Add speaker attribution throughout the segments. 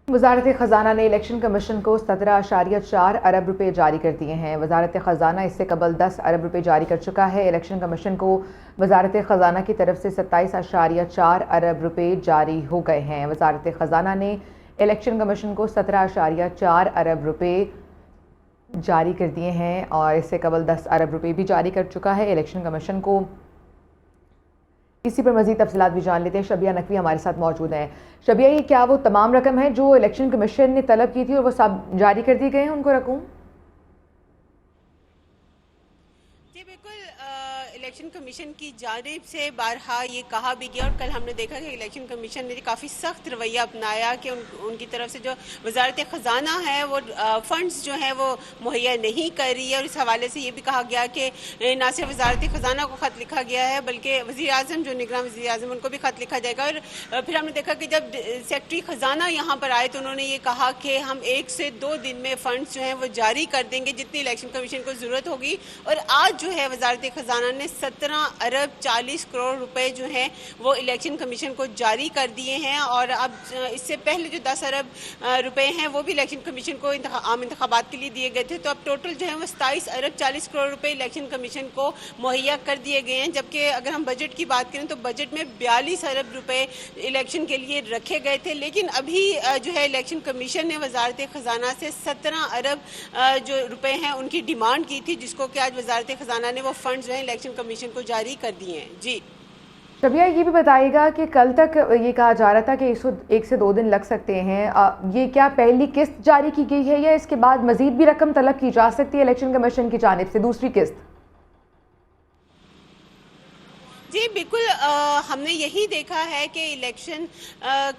Speaker 1: वजारत ख़जाना ने election commission को 17.4 अरब रुपए जारी कर दिए हैं। वजारत ख़जाना इससे कबल 10 अरब रुपए जारी कर चुका है। इलेक्शन कमीशन को वजारत ख़जाना की तरफ से 27.4 अरब रुपए जारी हो गए हैं। वजारत ख़जाना ने इलेक्शन कमीशन को 17.4 अरब रुपए जारी कर दिए हैं और इससे कबल 10 अरब रुपए भी जारी कर चुका है इलेक्शन कमीशन को। इसी पर मज़ीद तफसीलात भी जान लेते हैं। शबिया नकवी हमारे साथ मौजूद हैं। शबिया, ये क्या वो तमाम रकम है जो इलेक्शन कमीशन ने तलब की थी और वो सब जारी कर दिए गए हैं उनको रकूम?
Speaker 2: जी बिल्कुल, इलेक्शन कमीशन की जानिब से बारहा ये कहा भी गया और कल हमने देखा कि इलेक्शन कमीशन ने काफ़ी सख्त रवैया अपनाया कि उनकी तरफ से जो वजारत ख़जाना है वो फ़ंड्स जो हैं वो मुहैया नहीं कर रही है। और इस हवाले से ये भी कहा गया कि ना सिर्फ वजारत ख़जाना को ख़त लिखा गया है बल्कि वज़ीर आज़म जो निगरान वज़ीर आज़म उनको भी ख़त लिखा जाएगा। और फिर हमने देखा कि जब सेक्रेटरी ख़जाना यहाँ पर आए तो उन्होंने ये कहा कि हम 1 से 2 दिन में फ़ंड्स जो हैं वो जारी कर देंगे जितनी इलेक्शन कमीशन को ज़रूरत होगी। और आज जो है वजारत ख़जाना ने 17 अरब 40 करोड़ रुपए जो हैं वो इलेक्शन कमीशन को जारी कर दिए हैं। और अब इससे पहले जो 10 अरब रुपए हैं वो भी इलेक्शन कमीशन को आम इंतखाबात के लिए दिए गए थे। तो अब टोटल जो है वो 27 अरब 40 करोड़ रुपए इलेक्शन कमीशन को मुहैया कर दिए गए हैं। जबकि अगर हम बजट की बात करें तो बजट में 42 अरब रुपए इलेक्शन के लिए रखे गए थे, लेकिन अभी जो है इलेक्शन कमीशन ने वजारत ख़जाना से 17 अरब जो रुपए हैं उनकी डिमांड की थी, जिसको कि आज वजारत ख़जाना ने वो फंड जो है इलेक्शन कमीशन को जारी कर दिए हैं। जी
Speaker 1: शबिया, ये भी बताइएगा कि कल तक ये कहा जा रहा था कि 1 से 2 दिन लग सकते हैं। ये क्या पहली किस्त जारी की गई है या इसके बाद मजीद भी रकम तलब की जा सकती है इलेक्शन कमीशन की जानिब से, दूसरी किस्त?
Speaker 2: जी बिल्कुल, हमने यही देखा है कि इलेक्शन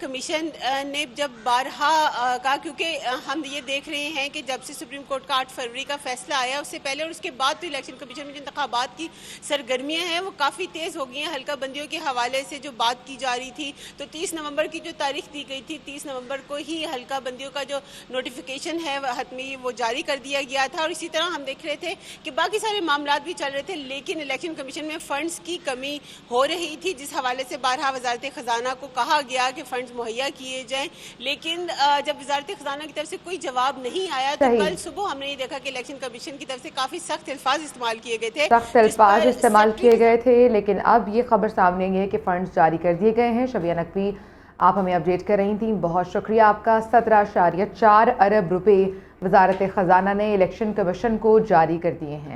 Speaker 2: कमीशन ने जब बारहा कहा, क्योंकि हम ये देख रहे हैं कि जब से सुप्रीम कोर्ट का 8 फरवरी का फैसला आया उससे पहले और उसके बाद तो इलेक्शन कमीशन में जो इंतखाबात की सरगर्मियां हैं वो काफ़ी तेज़ हो गई हैं। हल्का बंदियों के हवाले से जो बात की जा रही थी तो 30 नवंबर की जो तारीख दी गई थी, 30 नवंबर को ही हल्का बंदियों का जो नोटिफिकेशन है हतमी वो जारी कर दिया गया था। और इसी तरह हम देख रहे थे कि बाकी सारे मामला भी चल रहे थे, लेकिन इलेक्शन कमीशन में फ़ंड्स की कमी हो रही थी, जिस हवाले से बारहा वजारत ख़जाना को कहा गया कि फ़ंड्स मुहैया किए जाएं। लेकिन जब वजारत ख़जाना की तरफ से कोई जवाब नहीं आया तो कल सुबह हमने ये देखा कि इलेक्शन कमीशन की तरफ से काफ़ी सख्त अल्फाज इस्तेमाल किए गए थे,
Speaker 1: सख्त अल्फाज इस्तेमाल किए गए थे। लेकिन अब ये खबर सामने आई है कि फ़ंड्स जारी कर दिए गए हैं। शबिया नकवी आप हमें अपडेट कर रही थी, बहुत शुक्रिया आपका। 17.4 अरब रुपए वजारत ख़जाना ने इलेक्शन कमीशन को जारी कर दिए हैं।